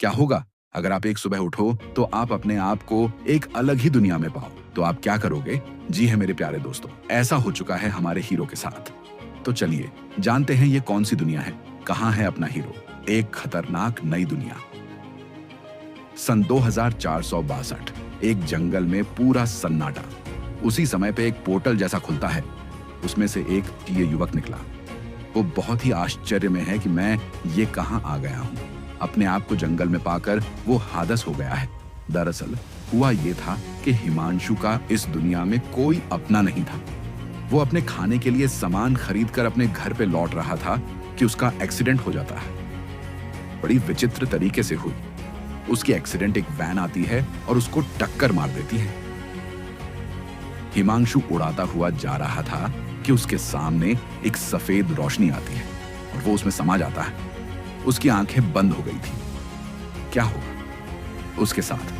क्या होगा अगर आप एक सुबह उठो तो आप अपने आप को एक अलग ही दुनिया में पाओ? तो आप क्या करोगे? जी है मेरे प्यारे दोस्तों, ऐसा हो चुका है हमारे हीरो के साथ। तो चलिए जानते हैं ये कौन सी दुनिया है, कहाँ है अपना हीरो। एक खतरनाक नई दुनिया। सन 2462, एक जंगल में पूरा सन्नाटा। उसी समय पे एक पोर्टल जैसा खुलता है। उसमें से एक ये युवक निकला। वो बहुत ही आश्चर्य में है कि मैं ये कहाँ आ गया हूँ। अपने आप को जंगल में पाकर वो हादस हो गया है। दरअसल हुआ ये था कि हिमांशु का इस दुनिया में कोई अपना नहीं था। वो अपने खाने के लिए सामान खरीदकर अपने घर पे लौट रहा था कि उसका एक्सीडेंट हो जाता है। बड़ी विचित्र तरीके से हुई। उसकी एक्सीडेंट एक वैन आती है और उसको टक्कर मार देती है। हिमांशु उड़ाता हुआ जा रहा था कि उसके सामने एक सफेद रोशनी आती है और वो उसमें समा जाता है। उसकी आंखें बंद हो गई थी। क्या होगा उसके साथ?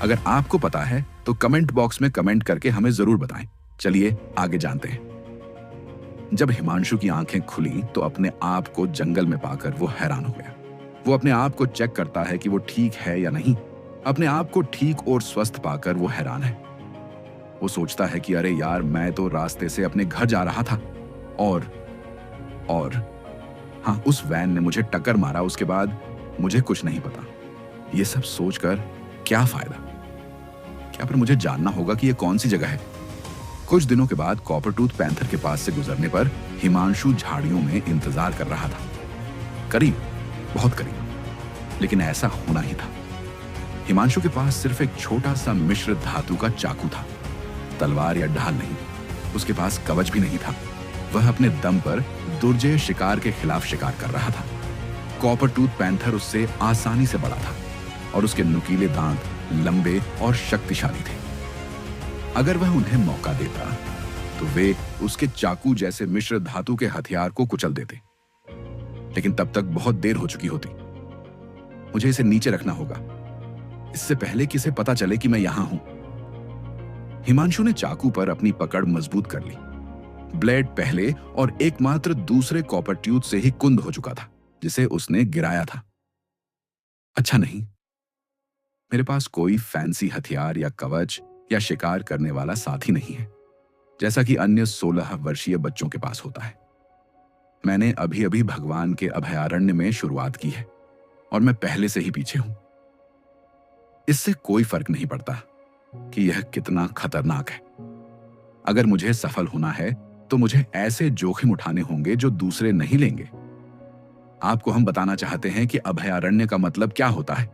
अगर आपको पता है तो कमेंट बॉक्स में कमेंट करके हमें जरूर बताएं। चलिए आगे जानते हैं। जब हिमांशु की आंखें खुली तो अपने आप को जंगल में पाकर वो हैरान हो गया। वो अपने आप को चेक करता है कि वो ठीक है या नहीं। अपने आप को ठीक और स्वस्थ पाकर वो हैरान है। वो सोचता है कि अरे यार, मैं तो रास्ते से अपने घर जा रहा था और हाँ, उस वैन ने मुझे टक्कर मारा। उसके बाद मुझे कुछ नहीं पता। ये सब सोचकर क्या फायदा? क्या पर मुझे जानना होगा कि ये कौन सी जगह है। कुछ दिनों के बाद कॉपरटूथ पैंथर के पास से गुजरने पर हिमांशु झाड़ियों में इंतजार कर रहा था। करीब, बहुत करीब, लेकिन ऐसा होना ही था। हिमांशु के पास सिर्फ एक छोटा सा मिश्र धातु का चाकू था। तलवार या ढाल नहीं। उसके पास कवच भी नहीं था। वह अपने दम पर दुर्जय शिकार के खिलाफ शिकार कर रहा था। कॉपरटूथ पैंथर उससे आसानी से बड़ा था और उसके नुकीले दांत लंबे और शक्तिशाली थे। अगर वह उन्हें मौका देता तो वे उसके चाकू जैसे मिश्र धातु के हथियार को कुचल देते। लेकिन तब तक बहुत देर हो चुकी होती। मुझे इसे नीचे रखना होगा, इससे पहले कि इसे पता चले कि मैं यहां हूं। हिमांशु ने चाकू पर अपनी पकड़ मजबूत कर ली। ब्लेड पहले और एकमात्र दूसरे कॉपरट्यूथ से ही कुंद हो चुका था जिसे उसने गिराया था। अच्छा नहीं, मेरे पास कोई फैंसी हथियार या कवच या शिकार करने वाला साथी नहीं है, जैसा कि अन्य 16 वर्षीय बच्चों के पास होता है। मैंने अभी अभी भगवान के अभयारण्य में शुरुआत की है और मैं पहले से ही पीछे हूं। इससे कोई फर्क नहीं पड़ता कि यह कितना खतरनाक है। अगर मुझे सफल होना है तो मुझे ऐसे जोखिम उठाने होंगे जो दूसरे नहीं लेंगे। आपको हम बताना चाहते हैं कि अभयारण्य का मतलब क्या होता है।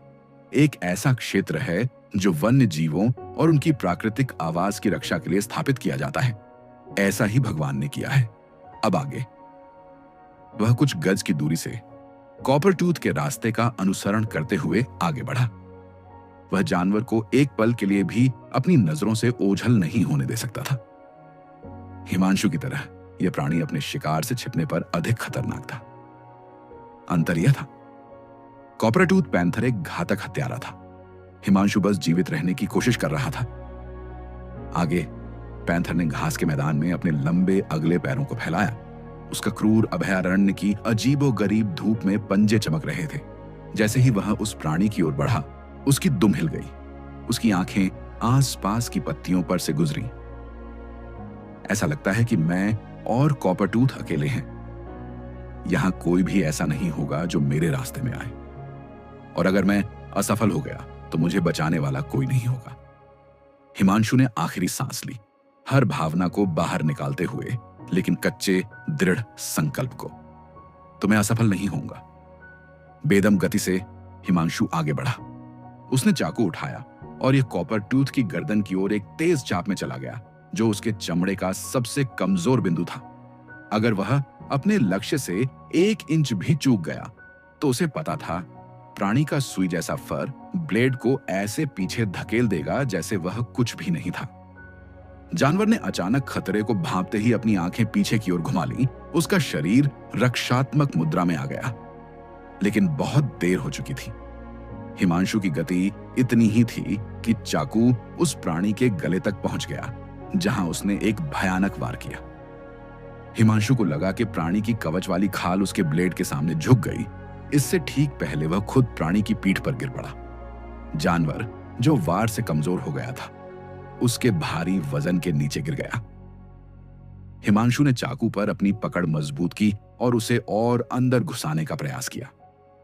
एक ऐसा क्षेत्र है जो वन्य जीवों और उनकी प्राकृतिक आवास की रक्षा के लिए स्थापित किया जाता है। ऐसा ही भगवान ने किया है। अब आगे। वह कुछ गज की दूरी से कॉपरटूथ के रास्ते का अनुसरण करते हुए आगे बढ़ा। वह जानवर को एक पल के लिए भी अपनी नजरों से ओझल नहीं होने दे सकता था। हिमांशु की तरह यह प्राणी अपने शिकार से छिपने पर अधिक खतरनाक था। अंतर यह था, कॉपरटूथ पैंथर एक घातक हत्यारा था। हिमांशु बस जीवित रहने की कोशिश कर रहा था। आगे पैंथर ने घास के मैदान में अपने लंबे अगले पैरों को फैलाया। उसका क्रूर अभयारण्य की अजीबोगरीब धूप में पंजे चमक रहे थे। जैसे ही वह उस प्राणी की ओर बढ़ा, उसकी दुम हिल गई। उसकी आंखें आसपास की पत्तियों पर से गुजरी। ऐसा लगता है कि मैं और कॉपरटूथ अकेले हैं। यहां कोई भी ऐसा नहीं होगा जो मेरे रास्ते में आए, और अगर मैं असफल हो गया तो मुझे बचाने वाला कोई नहीं होगा। हिमांशु ने आखिरी सांस ली, हर भावना को बाहर निकालते हुए, लेकिन कच्चे दृढ़ संकल्प को। तो मैं असफल नहीं होऊंगा। बेदम गति से हिमांशु आगे बढ़ा। उसने चाकू उठाया और यह कॉपरटूथ की गर्दन की ओर एक तेज चाप में चला गया, जो उसके चमड़े का सबसे कमजोर बिंदु था। अगर वह अपने लक्ष्य से 1 इंच भी चूक गया तो उसे पता था प्राणी का सुई जैसा फर ब्लेड को ऐसे पीछे धकेल देगा जैसे वह कुछ भी नहीं था। जानवर ने अचानक खतरे को भांपते ही अपनी आंखें पीछे की ओर घुमा ली। उसका शरीर रक्षात्मक मुद्रा में आ गया, लेकिन बहुत देर हो चुकी थी। हिमांशु की गति इतनी ही थी कि चाकू उस प्राणी के गले तक पहुंच गया, जहां उसने एक भयानक वार किया। हिमांशु को लगा कि प्राणी की कवच वाली खाल उसके ब्लेड के सामने झुक गई। इससे ठीक पहले वह खुद प्राणी की पीठ पर गिर पड़ा। जानवर जो वार से कमजोर हो गया था, उसके भारी वजन के नीचे गिर गया। हिमांशु ने चाकू पर अपनी पकड़ मजबूत की और उसे और अंदर घुसाने का प्रयास किया,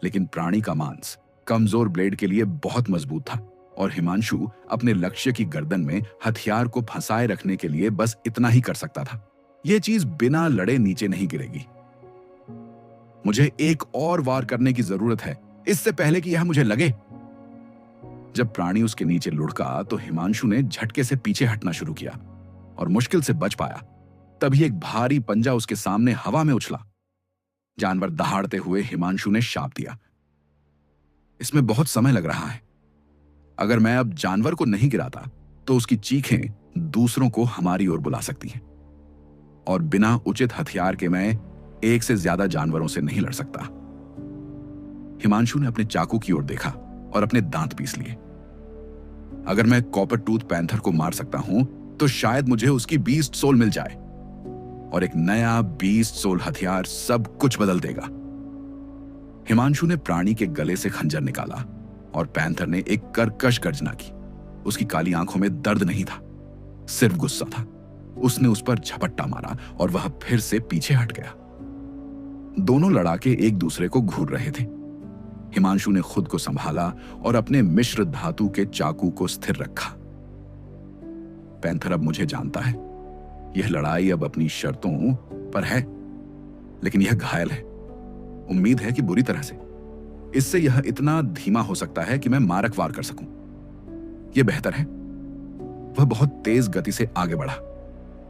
लेकिन प्राणी का मांस कमजोर ब्लेड के लिए बहुत मजबूत था और हिमांशु अपने लक्ष्य की गर्दन में हथियार को फंसाए रखने के लिए बस इतना ही कर सकता था। यह चीज बिना लड़े नीचे नहीं गिरेगी। मुझे एक और वार करने की जरूरत है, इससे पहले कि यह मुझे लगे। जब प्राणी उसके नीचे लुढ़का तो हिमांशु ने झटके से पीछे हटना शुरू किया और मुश्किल से बच पाया। तभी एक भारी पंजा उसके सामने हवा में उछला। जानवर दहाड़ते हुए हिमांशु ने शाप दिया, इसमें बहुत समय लग रहा है। अगर मैं अब जानवर को नहीं गिराता तो उसकी चीखें दूसरों को हमारी ओर बुला सकती हैं और बिना उचित हथियार के मैं एक से ज्यादा जानवरों से नहीं लड़ सकता। हिमांशु ने अपने चाकू की ओर देखा और अपने दांत पीस लिए। अगर मैं कॉपर टूथ पैंथर को मार सकता हूं तो शायद मुझे उसकी बीस्ट सोल मिल जाए और एक नया बीस्ट सोल हथियार सब कुछ बदल देगा। हिमांशु ने प्राणी के गले से खंजर निकाला और पैंथर ने एक कर्कश गर्जना की। उसकी काली आंखों में दर्द नहीं था, सिर्फ गुस्सा था। उसने उस पर झपट्टा मारा और वह फिर से पीछे हट गया। दोनों लड़ाके एक दूसरे को घूर रहे थे। हिमांशु ने खुद को संभाला और अपने मिश्र धातु के चाकू को स्थिर रखा। पैंथर अब मुझे जानता है। यह लड़ाई अब अपनी शर्तों पर है, लेकिन यह घायल है। उम्मीद है कि बुरी तरह से। इससे यह इतना धीमा हो सकता है कि मैं मारक वार कर सकूं। यह बेहतर है। वह बहुत तेज गति से आगे बढ़ा,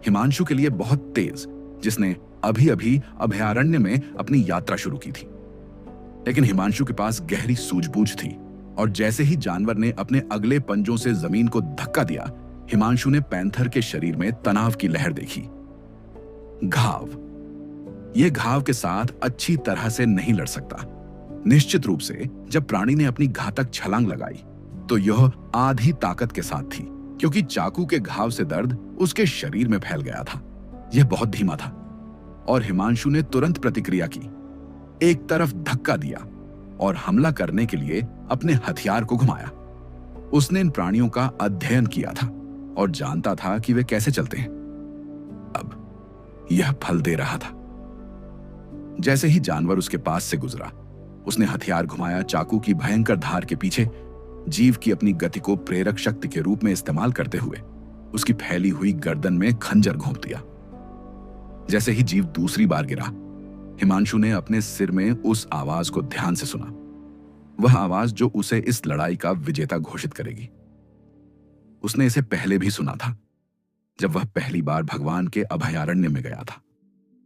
हिमांशु के लिए बहुत तेज, जिसने अभी अभी अभयारण्य में अपनी यात्रा शुरू की थी। लेकिन हिमांशु के पास गहरी सूझबूझ थी और जैसे ही जानवर ने अपने अगले पंजों से जमीन को धक्का दिया, हिमांशु ने पैंथर के शरीर में तनाव की लहर देखी। घाव। यह घाव के साथ अच्छी तरह से नहीं लड़ सकता। निश्चित रूप से जब प्राणी ने अपनी घातक छलांग लगाई तो यह आधी ताकत के साथ थी, क्योंकि चाकू के घाव से दर्द उसके शरीर में फैल गया था। यह बहुत धीमा था और हिमांशु ने तुरंत प्रतिक्रिया की, एक तरफ धक्का दिया और हमला करने के लिए अपने हथियार को घुमाया। उसने इन प्राणियों का अध्ययन किया था और जानता था कि वे कैसे चलते हैं। अब यह फल दे रहा था। जैसे ही जानवर उसके पास से गुजरा, उसने हथियार घुमाया। चाकू की भयंकर धार के पीछे जीव की अपनी गति को प्रेरक शक्ति के रूप में इस्तेमाल करते हुए उसकी फैली हुई गर्दन में खंजर घोंप दिया। जैसे ही जीव दूसरी बार गिरा, हिमांशु ने अपने सिर में उस आवाज को ध्यान से सुना, वह आवाज जो उसे इस लड़ाई का विजेता घोषित करेगी। उसने इसे पहले भी सुना था, जब वह पहली बार भगवान के अभयारण्य में गया था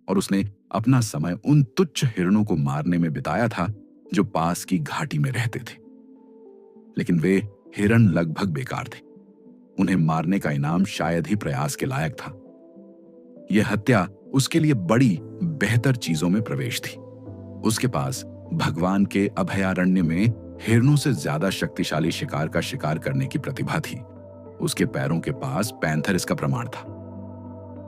और उसने अपना समय उन तुच्छ हिरणों को मारने में बिताया था जो पास की घाटी में रहते थे। लेकिन वे हिरण लगभग बेकार थे। उन्हें मारने का इनाम शायद ही प्रयास के लायक था। यह हत्या उसके लिए बड़ी बेहतर चीजों में प्रवेश थी। उसके पास भगवान के अभयारण्य में हिरणों से ज्यादा शक्तिशाली शिकार का शिकार करने की प्रतिभा थी। उसके पैरों के पास पैंथर इसका प्रमाण था,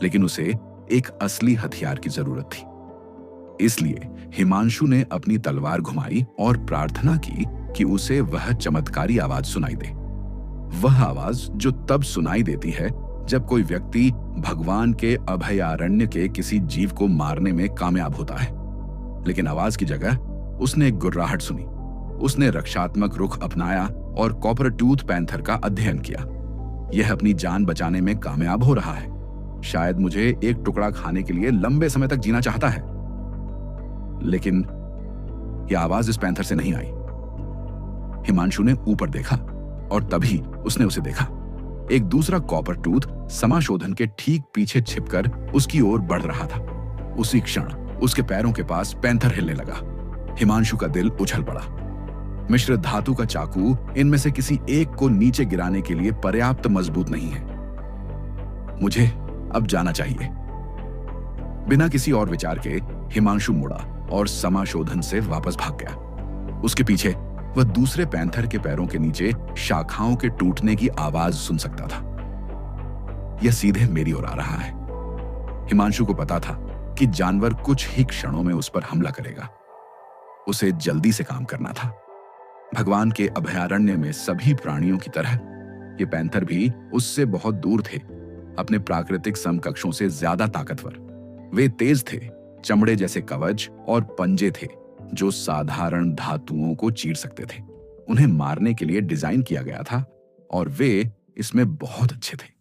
लेकिन उसे एक असली हथियार की जरूरत थी। इसलिए हिमांशु ने अपनी तलवार घुमाई और प्रार्थना की कि उसे वह चमत्कारी आवाज सुनाई दे। वह आवाज जो तब सुनाई देती है जब कोई व्यक्ति भगवान के अभयारण्य के किसी जीव को मारने में कामयाब होता है। लेकिन आवाज की जगह उसने एक गुर्राहट सुनी। उसने रक्षात्मक रुख अपनाया और कॉपर टूथ पैंथर का अध्ययन किया। यह अपनी जान बचाने में कामयाब हो रहा है। शायद मुझे एक टुकड़ा खाने के लिए लंबे समय तक जीना चाहता है। लेकिन यह आवाज इस पैंथर से नहीं आई। हिमांशु ने ऊपर देखा और तभी उसने उसे देखा। एक दूसरा कॉपर टूथ समाशोधन के ठीक पीछे छिपकर उसकी ओर बढ़ रहा था। उसी क्षण उसके पैरों के पास पैंथर हिलने लगा। हिमांशु का दिल उछल पड़ा। मिश्र धातु का चाकू इनमें से किसी एक को नीचे गिराने के लिए पर्याप्त मजबूत नहीं है। मुझे अब जाना चाहिए। बिना किसी और विचार के हिमांशु मुड़ा और समाशोधन से वापस भाग गया। उसके पीछे वह दूसरे पैंथर के पैरों के नीचे शाखाओं के टूटने की आवाज सुन सकता था। यह सीधे मेरी ओर आ रहा है। हिमांशु को पता था कि जानवर कुछ ही क्षणों में उस पर हमला करेगा। उसे जल्दी से काम करना था। भगवान के अभयारण्य में सभी प्राणियों की तरह ये पैंथर भी उससे बहुत दूर थे, अपने प्राकृतिक समकक्षों से ज्यादा ताकतवर। वे तेज थे, चमड़े जैसे कवच और पंजे थे जो साधारण धातुओं को चीर सकते थे। उन्हें मारने के लिए डिजाइन किया गया था और वे इसमें बहुत अच्छे थे।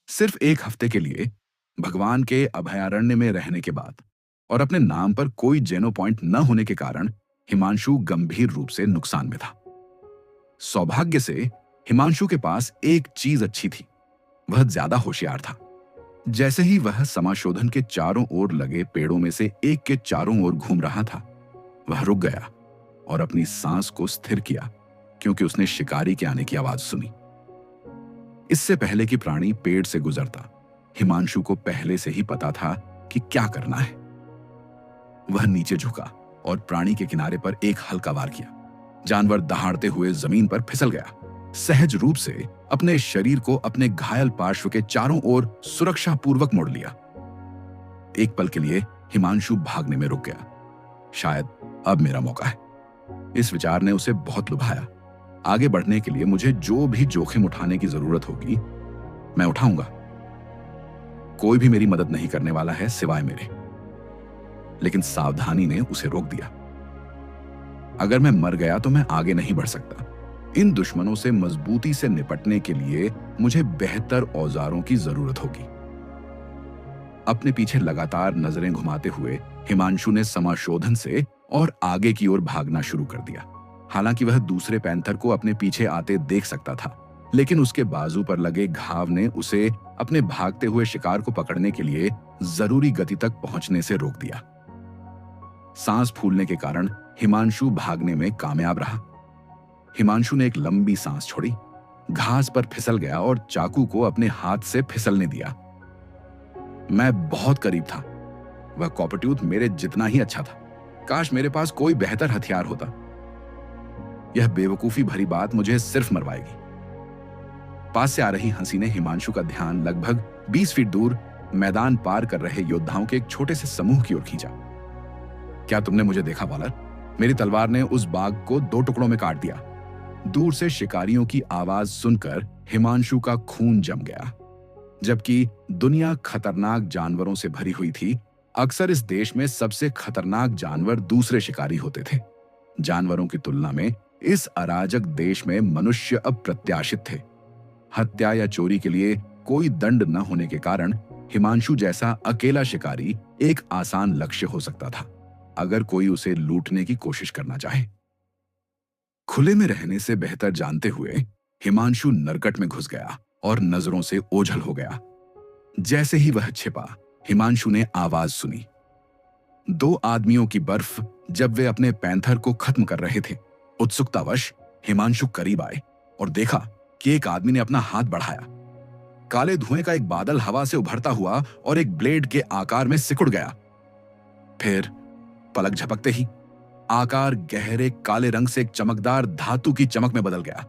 सिर्फ एक हफ्ते के लिए भगवान के अभयारण्य में रहने के बाद और अपने नाम पर कोई जेनो पॉइंट न होने के कारण हिमांशु गंभीर रूप से नुकसान में था। सौभाग्य से हिमांशु के पास एक चीज अच्छी थी, वह ज्यादा होशियार था। जैसे ही वह समाशोधन के चारों ओर लगे पेड़ों में से एक के चारों ओर घूम रहा था, वह रुक गया और अपनी सांस को स्थिर किया, क्योंकि उसने शिकारी के आने की आवाज सुनी। इससे पहले कि प्राणी पेड़ से गुजरता, हिमांशु को पहले से ही पता था कि क्या करना है। वह नीचे झुका और प्राणी के किनारे पर एक हल्का वार किया। जानवर दहाड़ते हुए जमीन पर फिसल गया। सहज रूप से अपने शरीर को अपने घायल पार्श्व के चारों ओर सुरक्षा पूर्वक मोड़ लिया। एक पल के लिए हिमांशु भागने में रुक गया। शायद अब मेरा मौका है, इस विचार ने उसे बहुत लुभाया। आगे बढ़ने के लिए मुझे जो भी जोखिम उठाने की जरूरत होगी मैं उठाऊंगा। कोई भी मेरी मदद नहीं करने वाला है सिवाय मेरे। लेकिन सावधानी ने उसे रोक दिया। अगर मैं मर गया तो मैं आगे नहीं बढ़ सकता। इन दुश्मनों से मजबूती से निपटने के लिए मुझे बेहतर औजारों की जरूरत होगी। अपने पीछे लगातार नजरें घुमाते हुए हिमांशु ने समाशोधन से और आगे की ओर भागना शुरू कर दिया। हालांकि वह दूसरे पैंथर को अपने पीछे आते देख सकता था, लेकिन उसके बाजू पर लगे घाव ने उसे अपने भागते हुए शिकार को पकड़ने के लिए जरूरी गति तक पहुंचने से रोक दिया। सांस फूलने के कारण हिमांशु भागने में कामयाब रहा। हिमांशु ने एक लंबी सांस छोड़ी, घास पर फिसल गया और चाकू को अपने हाथ से फिसलने दिया। मैं बहुत करीब था। वह कॉपरट्यूथ मेरे जितना ही अच्छा था। काश मेरे पास कोई बेहतर हथियार होता। यह बेवकूफी भरी बात मुझे सिर्फ मरवाएगी। पास से आ रही हंसी ने हिमांशु का ध्यान लगभग 20 फीट दूर मैदान पार कर रहे योद्धाओं के एक छोटे से समूह की ओर खींचा। क्या तुमने मुझे देखा बॉलर? मेरी तलवार ने उस बाघ को 2 टुकड़ों में काट दिया। दूर से शिकारियों की आवाज सुनकर हिमांशु का खून जम गया। जबकि दुनिया खतरनाक जानवरों से भरी हुई थी, अक्सर इस देश में सबसे खतरनाक जानवर दूसरे शिकारी होते थे। जानवरों की तुलना में इस अराजक देश में मनुष्य अप्रत्याशित थे। हत्या या चोरी के लिए कोई दंड न होने के कारण हिमांशु जैसा अकेला शिकारी एक आसान लक्ष्य हो सकता था, अगर कोई उसे लूटने की कोशिश करना चाहे। खुले में रहने से बेहतर जानते हुए हिमांशु नरकट में घुस गया और नजरों से ओझल हो गया। जैसे ही वह छिपा, हिमांशु ने आवाज सुनी। 2 आदमियों की बर्फ जब वे अपने पैंथर को खत्म कर रहे थे। उत्सुकतावश हिमांशु करीब आए और देखा कि एक आदमी ने अपना हाथ बढ़ाया। काले धुएं का एक बादल हवा से उभरता हुआ और एक ब्लेड के आकार में सिकुड़ गया। फिर पलक झपकते ही आकार गहरे काले रंग से एक चमकदार धातु की चमक में बदल गया।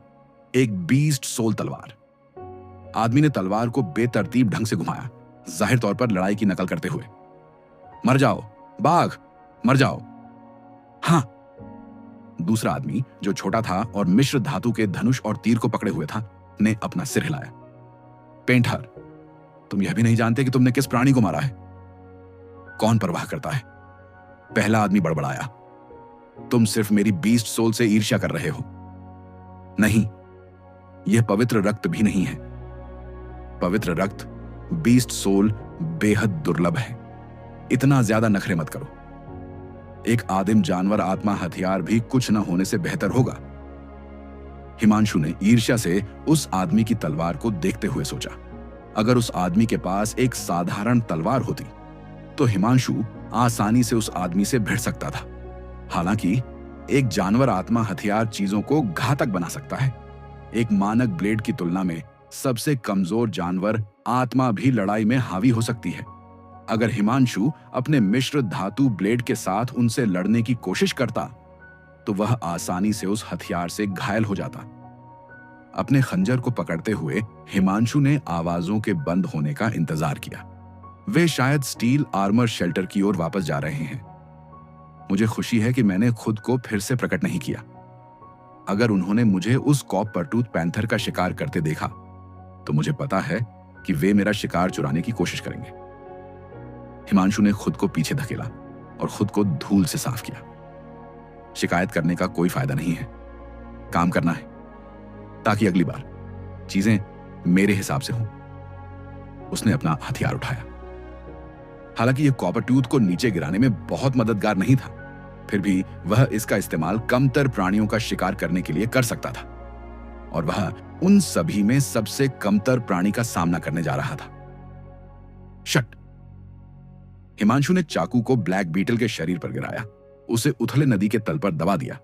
एक बीस्ट सोल तलवार। आदमी ने तलवार को बेतरतीब ढंग से घुमाया, जाहिर तौर पर लड़ाई की नकल करते हुए। मर जाओ बाघ, मर जाओ। हाँ। दूसरा आदमी, जो छोटा था और मिश्र धातु के धनुष और तीर को पकड़े हुए था, ने अपना सिर हिलाया। पेंटर, तुम यह भी नहीं जानते कि तुमने किस प्राणी को मारा है? कौन परवाह करता है? पहला आदमी बड़बड़ाया। तुम सिर्फ मेरी बीस्ट सोल से ईर्ष्या कर रहे हो। नहीं, यह पवित्र रक्त भी नहीं है। पवित्र रक्त, बीस्ट सोल बेहद दुर्लभ है। इतना ज्यादा नखरे मत करो। एक आदिम जानवर आत्मा हथियार भी कुछ न होने से बेहतर होगा। हिमांशु ने ईर्ष्या से उस आदमी की तलवार को देखते हुए सोचा, अगर उस आदमी के पास एक साधारण तलवार होती तो हिमांशु आसानी से उस आदमी से भिड़ सकता था। हालांकि एक जानवर आत्मा हथियार चीजों को घातक बना सकता है। एक मानक ब्लेड की तुलना में सबसे कमजोर जानवर आत्मा भी लड़ाई में हावी हो सकती है। अगर हिमांशु अपने मिश्र धातु ब्लेड के साथ उनसे लड़ने की कोशिश करता तो वह आसानी से उस हथियार से घायल हो जाता। अपने खंजर को पकड़ते हुए हिमांशु ने आवाजों के बंद होने का इंतजार किया। वे शायद स्टील आर्मर शेल्टर की ओर वापस जा रहे हैं। मुझे खुशी है कि मैंने खुद को फिर से प्रकट नहीं किया। अगर उन्होंने मुझे उस कॉपरटूथ पैंथर का शिकार करते देखा तो मुझे पता है कि वे मेरा शिकार चुराने की कोशिश करेंगे। हिमांशु ने खुद को पीछे धकेला और खुद को धूल से साफ किया। शिकायत करने का कोई फायदा नहीं है, काम करना है ताकि अगली बार चीजें मेरे हिसाब से हों। उसने अपना हथियार उठाया। हालांकि यह कॉपरटूथ को नीचे गिराने में बहुत मददगार नहीं था, फिर भी वह इसका इस्तेमाल कमतर प्राणियों का शिकार करने के लिए कर सकता था, और वह उन सभी में सबसे कमतर प्राणी का सामना करने जा रहा था। शट! हिमांशु ने चाकू को ब्लैक बीटल के शरीर पर गिराया, उसे उथले नदी के तल पर दबा दिया।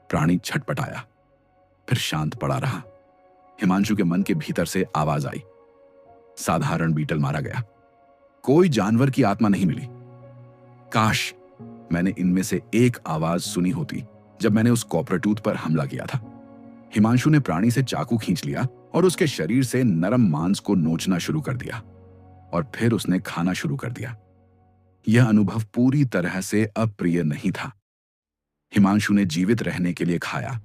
प्राणी छटपटाया, फिर शांत पड़ा रहा। हिमांशु के मन के भीतर से आवाज आई, साधारण बीटल मारा गया, कोई जानवर की आत्मा नहीं मिली। काश मैंने इनमें से एक आवाज सुनी होती जब मैंने उस कॉपरटूथ पर हमला किया था। हिमांशु ने प्राणी से चाकू खींच लिया और उसके शरीर से नरम मांस को नोचना शुरू कर दिया, और फिर उसने खाना शुरू कर दिया। यह अनुभव पूरी तरह से अप्रिय नहीं था। हिमांशु ने जीवित रहने के लिए खाया,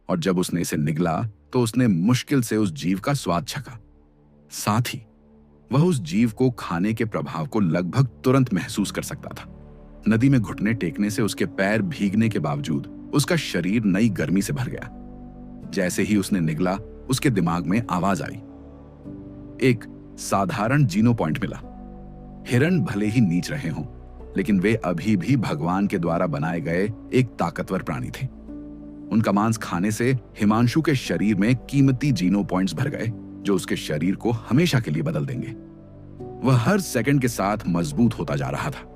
और जब उसने इसे निगला तो उसने मुश्किल से उस जीव का स्वाद चखा। साथ ही वह उस जीव को खाने के प्रभाव को लगभग तुरंत महसूस कर सकता था। नदी में घुटने टेकने से उसके पैर भीगने के बावजूद उसका शरीर नई गर्मी से भर गया। जैसे ही उसने निगला, उसके दिमाग में आवाज आई, एक साधारण जीनो पॉइंट मिला। हिरण भले ही नीच रहे हों, लेकिन वे अभी भी भगवान के द्वारा बनाए गए एक ताकतवर प्राणी थे। उनका मांस खाने से हिमांशु के शरीर में कीमती जीनो पॉइंट्स भर गए, जो उसके शरीर को हमेशा के लिए बदल देंगे। वह हर सेकंड के साथ मजबूत होता जा रहा था।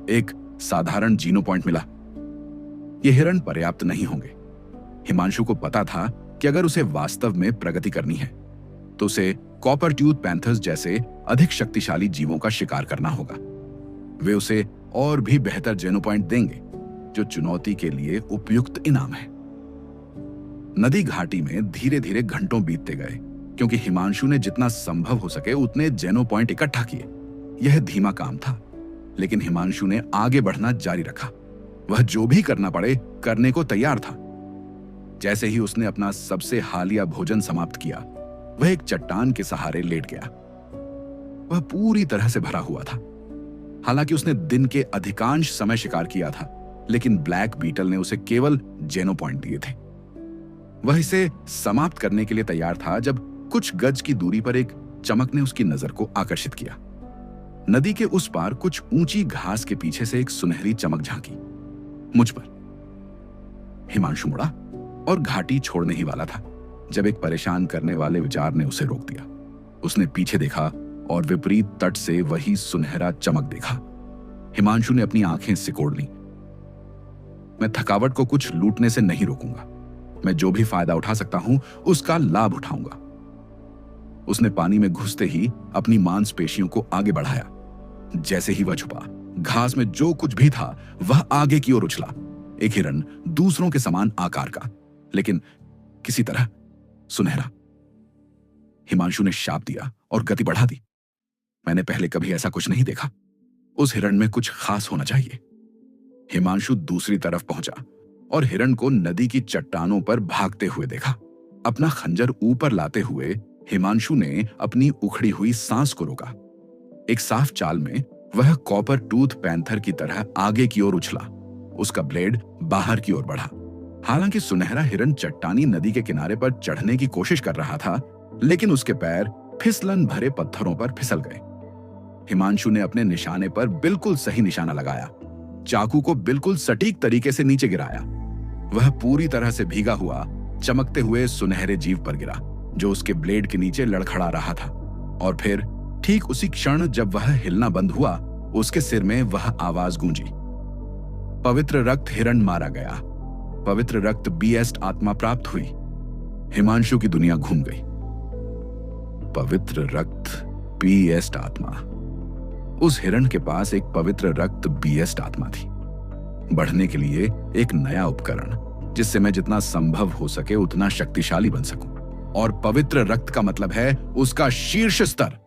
एक साधारण जीनो पॉइंट मिला। ये हिरण पर्याप्त नहीं होंगे। हिमांशु को पता था कि अगर उसे वास्तव में प्रगति करनी है तो उसे कॉपरटूथ पैंथर्स जैसे अधिक शक्तिशाली जीवों का शिकार करना होगा। वे उसे और भी बेहतर जेनो पॉइंट देंगे, जो चुनौती के लिए उपयुक्त इनाम है। नदी घाटी में धीरे धीरे घंटों बीतते गए, क्योंकि हिमांशु ने जितना संभव हो सके उतने जेनो पॉइंट इकट्ठा किए। यह धीमा काम था, लेकिन हिमांशु ने आगे बढ़ना जारी रखा। वह जो भी करना पड़े करने को तैयार था। जैसे ही उसने अपना सबसे हालिया भोजन समाप्त किया, वह एक चट्टान के सहारे लेट गया। वह पूरी तरह से भरा हुआ था। हालांकि उसने दिन के अधिकांश समय शिकार किया था, लेकिन ब्लैक बीटल ने उसे केवल जेनो पॉइंट दिए थे। वह इसे समाप्त करने के लिए तैयार था जब कुछ गज की दूरी पर एक चमक ने उसकी नजर को आकर्षित किया। नदी के उस पार कुछ ऊंची घास के पीछे से एक सुनहरी चमक झांकी, मुझ पर। हिमांशु मुड़ा और घाटी छोड़ने ही वाला था जब एक परेशान करने वाले विचार ने उसे रोक दिया। उसने पीछे देखा और विपरीत तट से वही सुनहरा चमक देखा। हिमांशु ने अपनी आंखें सिकोड़ ली। मैं थकावट को कुछ लूटने से नहीं रोकूंगा। मैं जो भी फायदा उठा सकता हूं उसका लाभ उठाऊंगा। उसने पानी में घुसते ही अपनी मांसपेशियों को आगे बढ़ाया। जैसे ही वह छुपा, घास में जो कुछ भी था वह आगे की ओर उछला। एक हिरन दूसरों के समान आकार का, लेकिन किसी तरह सुनहरा। हिमांशु ने शाप दिया और गति बढ़ा दी। मैंने पहले कभी ऐसा कुछ नहीं देखा। उस हिरन में कुछ खास होना चाहिए। हिमांशु दूसरी तरफ पहुंचा और हिरन को नदी की चट्टानों पर भागते हुए देखा। अपना खंजर ऊपर लाते हुए हिमांशु ने अपनी उखड़ी हुई सांस को रोका। एक साफ चाल में वह कॉपरटूथ पैंथर की तरह आगे की ओर उछला। उसका ब्लेड बाहर की ओर बढ़ा। हालांकि सुनहरा हिरन चट्टानी नदी के किनारे पर चढ़ने की कोशिश कर रहा था, लेकिन उसके पैर फिसलन भरे पत्थरों पर फिसल गए। हिमांशु ने अपने निशाने पर बिल्कुल सही निशाना लगाया, चाकू को बिल्कुल सटीक तरीके से नीचे गिराया। वह पूरी तरह से भीगा हुआ चमकते हुए सुनहरे जीव पर गिरा, जो उसके ब्लेड के नीचे लड़खड़ा रहा था। और फिर ठीक उसी क्षण जब वह हिलना बंद हुआ, उसके सिर में वह आवाज गूंजी, पवित्र रक्त हिरण मारा गया, पवित्र रक्त बीएस्ट आत्मा प्राप्त हुई। हिमांशु की दुनिया घूम गई। पवित्र रक्त बीएस्ट आत्मा। उस हिरण के पास एक पवित्र रक्त बीएस्ट आत्मा थी। बढ़ने के लिए एक नया उपकरण, जिससे मैं जितना संभव हो सके उतना शक्तिशाली बन सकूं। और पवित्र रक्त का मतलब है उसका शीर्ष स्तर।